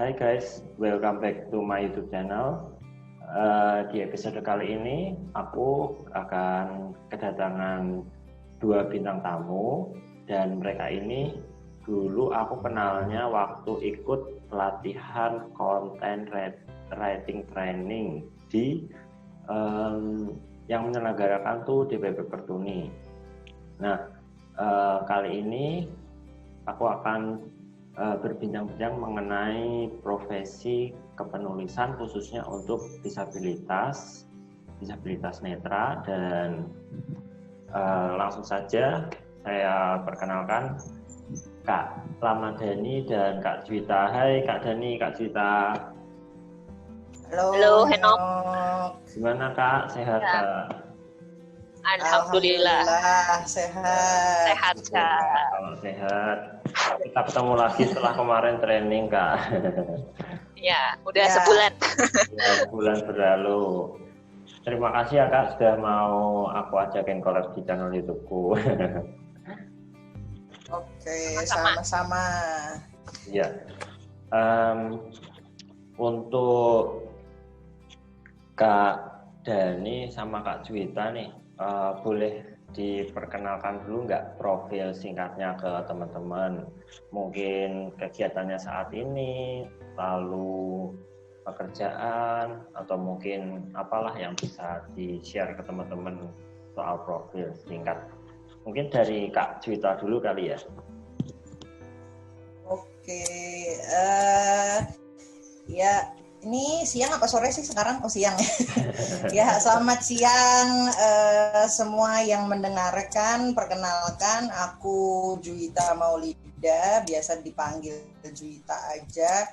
Hai guys, welcome back to my YouTube channel. Di episode kali ini aku akan kedatangan dua bintang tamu dan mereka ini dulu aku kenalnya waktu ikut pelatihan content writing training di yang menyelenggarakan tuh DPP Pertuni. Nah, kali ini aku akan berbincang-bincang mengenai profesi kepenulisan khususnya untuk disabilitas netra dan langsung saja saya perkenalkan Kak Ramadhani dan Kak Juwita. Hai Kak Dani, Kak Juwita. Halo Henok. Gimana Kak? Sehat ya. Kak? Alhamdulillah sehat. Sehat Kak. Kalau sehat. Kita ketemu lagi setelah kemarin training Kak. Ya, udah sebulan. Ya, sebulan berlalu. Terima kasih ya Kak sudah mau aku ajakin collab di channel YouTubeku. Oke, sama-sama. Ya, untuk Kak Dani sama Kak Juwita nih, boleh diperkenalkan dulu nggak profil singkatnya ke teman-teman, mungkin kegiatannya saat ini, lalu pekerjaan, atau mungkin apalah yang bisa di-share ke teman-teman soal profil singkat. Mungkin dari Kak Juwita dulu kali ya. Oke, ya ini siang apa sore sih sekarang? Oh siang ya. Ya, selamat siang semua yang mendengarkan. Perkenalkan, aku Juwita Maulida, biasa dipanggil Juwita aja.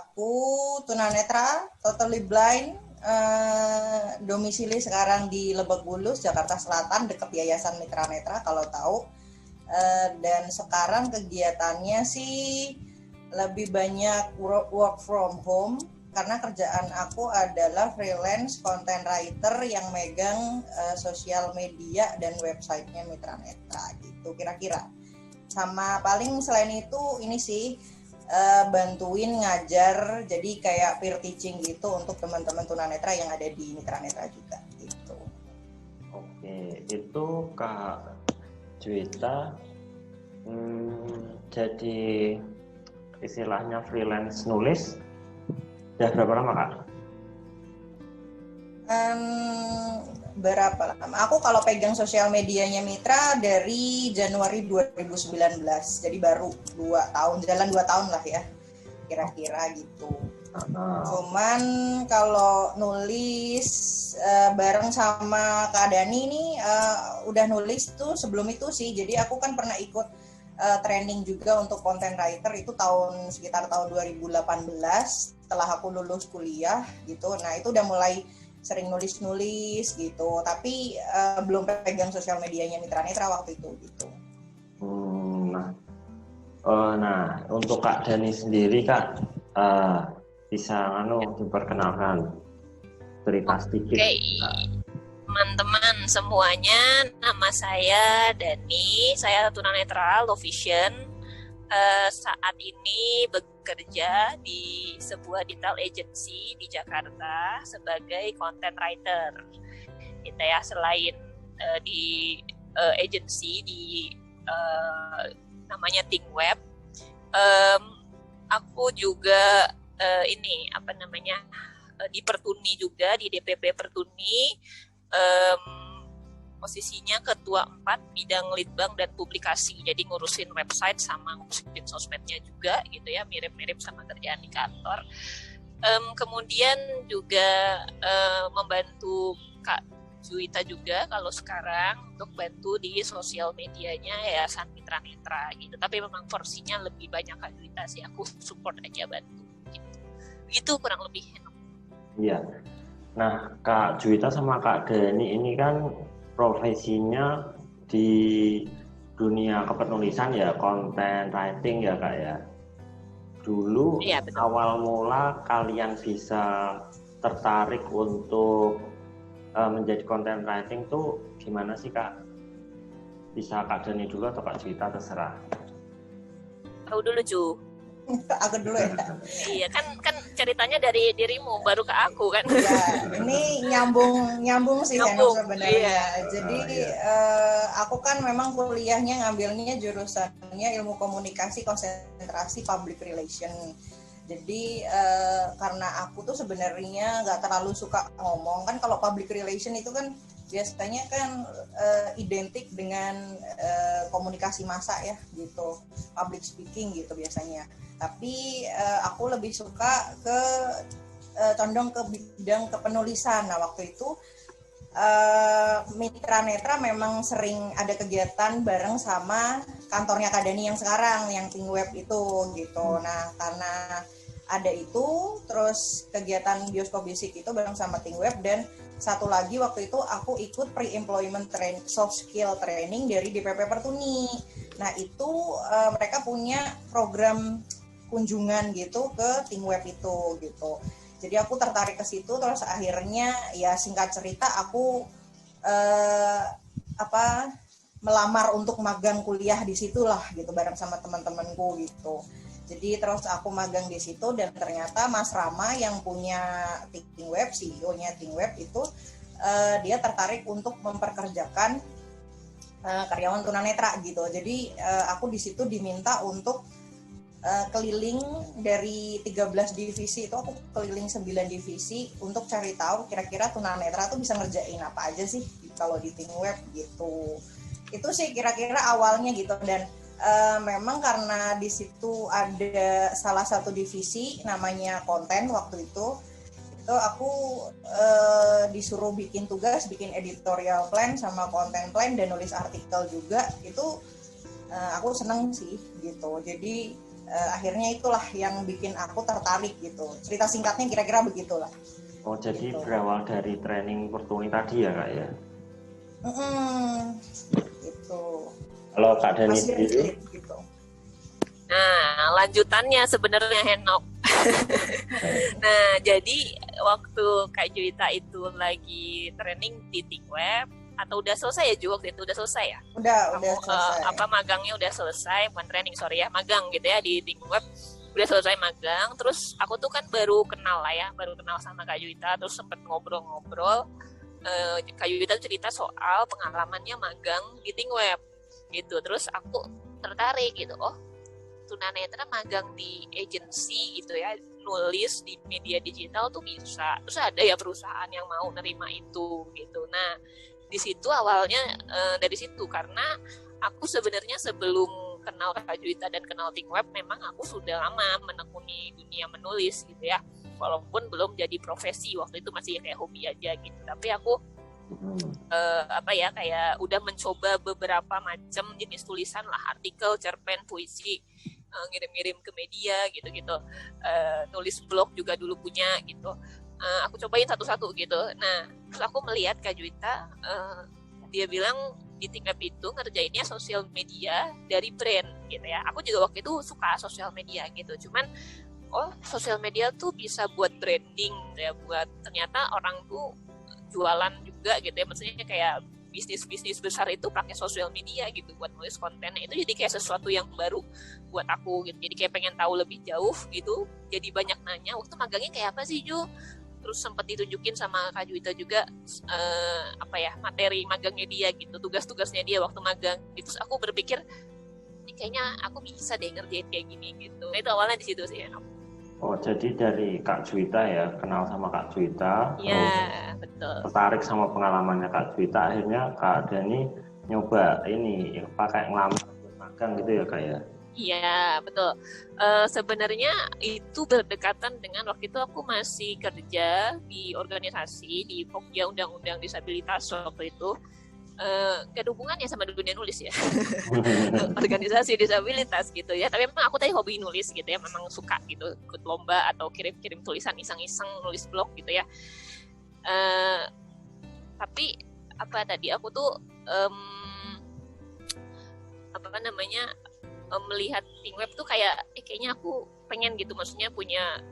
Aku tunanetra, totally blind, domisili sekarang di Lebak Bulus, Jakarta Selatan, dekat Yayasan Mitra Netra kalau tahu. Dan sekarang kegiatannya sih lebih banyak work from home karena kerjaan aku adalah freelance content writer yang megang sosial media dan websitenya Mitra Netra gitu kira-kira. Sama paling selain itu ini sih bantuin ngajar, jadi kayak peer teaching gitu untuk teman-teman tunanetra yang ada di Mitra Netra juga gitu. Oke, itu Kak Juwita jadi istilahnya freelance nulis udah berapa lama Kak? Berapa lama? Aku kalau pegang sosial medianya Mitra dari Januari 2019, jadi baru 2 tahun, jalan 2 tahun lah ya, kira-kira gitu. Cuman kalau nulis bareng sama Kak Dani ini udah nulis tuh sebelum itu sih, jadi aku kan pernah ikut training juga untuk content writer itu sekitar tahun 2018 setelah aku lulus kuliah gitu. Nah itu udah mulai sering nulis gitu, tapi belum pegang sosial medianya Mitra Netra waktu itu gitu. Nah untuk Kak Dani sendiri Kak, bisa diperkenalkan cerita sedikit. Teman-teman semuanya, nama saya Dani, saya tunanetra low vision. Saat ini bekerja di sebuah digital agency di Jakarta sebagai content writer. Kita ya selain di agency di namanya ThinkWeb, aku juga di Pertuni juga, di DPP Pertuni. Posisinya ketua 4 bidang litbang dan publikasi, jadi ngurusin website sama ngurusin sosmednya juga gitu ya, mirip-mirip sama kerjaan di kantor. Kemudian juga membantu Kak Juwita juga kalau sekarang untuk bantu di sosial medianya Yayasan Mitra Netra gitu, tapi memang porsinya lebih banyak Kak Juwita sih, aku support aja bantu gitu. Begitu kurang lebih. Iya. Nah, Kak Juwita sama Kak Dani ini kan profesinya di dunia kepenulisan ya, content writing ya Kak ya. Dulu ya, awal mula kalian bisa tertarik untuk menjadi content writing tuh gimana sih Kak? Bisa Kak Dani dulu atau Kak Juwita, terserah. Tahu dulu Ju. Aku dulu ya. Iya kan ceritanya dari dirimu baru ke aku kan. Ya, ini nyambung sih Heno sebenarnya. Iya. Jadi aku kan memang kuliahnya ngambilnya jurusannya ilmu komunikasi konsentrasi public relation. Jadi karena aku tuh sebenarnya nggak terlalu suka ngomong kan, kalau public relation itu kan biasanya kan identik dengan komunikasi massa ya gitu, public speaking gitu biasanya. Tapi aku lebih suka condong ke bidang kepenulisan. Nah waktu itu Mitra Netra memang sering ada kegiatan bareng sama kantornya Kak Dani yang sekarang, yang ThinkWeb itu gitu. Nah karena ada itu, terus kegiatan bioskop basic itu bareng sama ThinkWeb, dan satu lagi waktu itu aku ikut pre-employment soft skill training dari DPP Pertuni. Nah itu mereka punya program kunjungan gitu ke ThinkWeb itu gitu. Jadi aku tertarik ke situ, terus akhirnya ya singkat cerita aku melamar untuk magang kuliah di situlah gitu bareng sama teman-temanku gitu. Jadi terus aku magang di situ, dan ternyata Mas Rama yang punya ThinkWeb, CEO-nya ThinkWeb itu dia tertarik untuk memperkerjakan karyawan tunanetra gitu. Jadi aku di situ diminta untuk keliling dari 13 divisi itu, aku keliling 9 divisi untuk cari tahu kira-kira tunanetra tuh bisa ngerjain apa aja sih kalau di ThinkWeb gitu. Itu sih kira-kira awalnya gitu. Dan memang karena di situ ada salah satu divisi namanya konten, waktu itu aku disuruh bikin tugas, bikin editorial plan sama content plan dan nulis artikel juga. Itu aku seneng sih gitu. Jadi akhirnya itulah yang bikin aku tertarik gitu. Cerita singkatnya kira-kira begitulah. Oh jadi gitu. Berawal dari training Pertuni tadi ya Kak ya? Gitu. Kalau Kak Dani sendiri? Gitu. Nah, lanjutannya sebenarnya Henok. Nah, jadi waktu Kak Juwita itu lagi training di ThinkWeb, atau udah selesai ya Ju, waktu itu udah selesai ya? Udah selesai. Magangnya udah selesai, bukan training sorry ya, magang gitu ya di ThinkWeb. Udah selesai magang, terus aku tuh kan baru kenal sama Kak Juwita, terus sempet ngobrol-ngobrol. Kak Juwita cerita soal pengalamannya magang di ThinkWeb gitu, terus aku tertarik gitu, oh tunanetra magang di agensi gitu ya, nulis di media digital tuh bisa, terus ada ya perusahaan yang mau nerima itu gitu. Nah di situ awalnya dari situ, karena aku sebenarnya sebelum kenal Kak Juwita dan kenal ThinkWeb memang aku sudah lama menekuni dunia menulis gitu ya, walaupun belum jadi profesi, waktu itu masih kayak hobi aja gitu. Tapi aku kayak udah mencoba beberapa macam jenis tulisan lah, artikel, cerpen, puisi, ngirim-ngirim ke media gitu-gitu, nulis blog juga dulu punya gitu. Aku cobain satu-satu gitu. Nah terus aku melihat Kak Juwita, dia bilang di ThinkWeb itu ngerjainnya sosial media dari brand gitu ya. Aku juga waktu itu suka sosial media gitu, cuman sosial media tuh bisa buat branding gitu ya, buat ternyata orang tuh jualan juga gitu ya, maksudnya kayak bisnis besar itu pakai sosial media gitu buat nulis kontennya. Itu jadi kayak sesuatu yang baru buat aku gitu, jadi kayak pengen tahu lebih jauh gitu, jadi banyak nanya waktu magangnya kayak apa sih Ju, terus sempat ditunjukin sama Kak Juwita juga materi magangnya dia gitu, tugas-tugasnya dia waktu magang gitu. Terus aku berpikir kayaknya aku bisa deh ngerjain kayak gini gitu. Nah itu awalnya di situ sih. Oh, jadi dari Kak Juwita ya, kenal sama Kak Juwita, ya, betul. Tertarik sama pengalamannya Kak Juwita, akhirnya Kak Dani nyoba ini pakai ngelamar magang gitu ya Kak ya? Iya, betul. Sebenarnya itu berdekatan dengan waktu itu aku masih kerja di organisasi di Pokja Undang-Undang Disabilitas waktu itu. Gak ada hubungannya sama dunia nulis ya. Organisasi disabilitas gitu ya, tapi memang aku tadi hobi nulis gitu ya, memang suka gitu ikut lomba atau kirim tulisan iseng-iseng nulis blog gitu ya. Tapi aku tuh melihat ThinkWeb tuh kayak kayaknya aku pengen gitu, maksudnya punya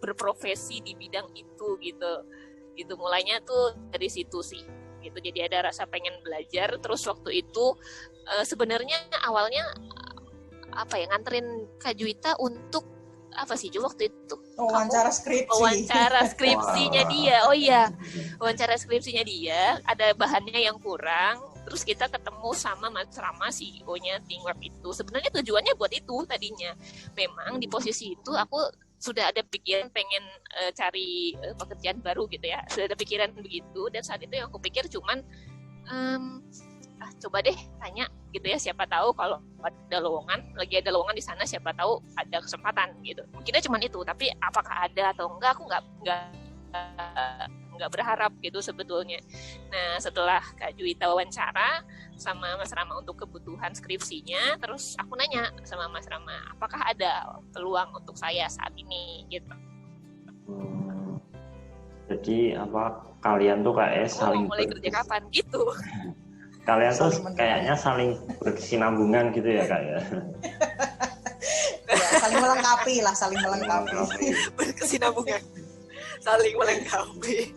berprofesi di bidang itu gitu. Mulainya tuh dari situ sih gitu, jadi ada rasa pengen belajar. Terus waktu itu sebenarnya awalnya nganterin Kak Juwita untuk apa sih Jo waktu itu? Wawancara skripsi. Wawancara skripsinya dia. Oh iya, wawancara skripsinya dia. Ada bahannya yang kurang. Terus kita ketemu sama Mas Rama, CEO-nya ThinkWeb itu. Sebenarnya tujuannya buat itu tadinya. Memang di posisi itu aku sudah ada pikiran pengen cari pekerjaan baru gitu ya. Sudah ada pikiran begitu. Dan saat itu yang aku pikir cuman coba deh tanya gitu ya, siapa tahu kalau ada lagi ada lowongan di sana, siapa tahu ada kesempatan gitu. Mungkinnya cuma itu, tapi apakah ada atau enggak aku nggak berharap gitu sebetulnya. Nah setelah Kak Juwita wawancara sama Mas Rama untuk kebutuhan skripsinya, terus aku nanya sama Mas Rama, apakah ada peluang untuk saya saat ini gitu. Jadi kalian tuh kayak saling mulai kerja kapan gitu. Kalian tuh kayaknya saling berkesinambungan gitu ya Kak ya. Ya, saling melengkapi lah, saling melengkapi. Berkesinambungan. Saling melengkapi.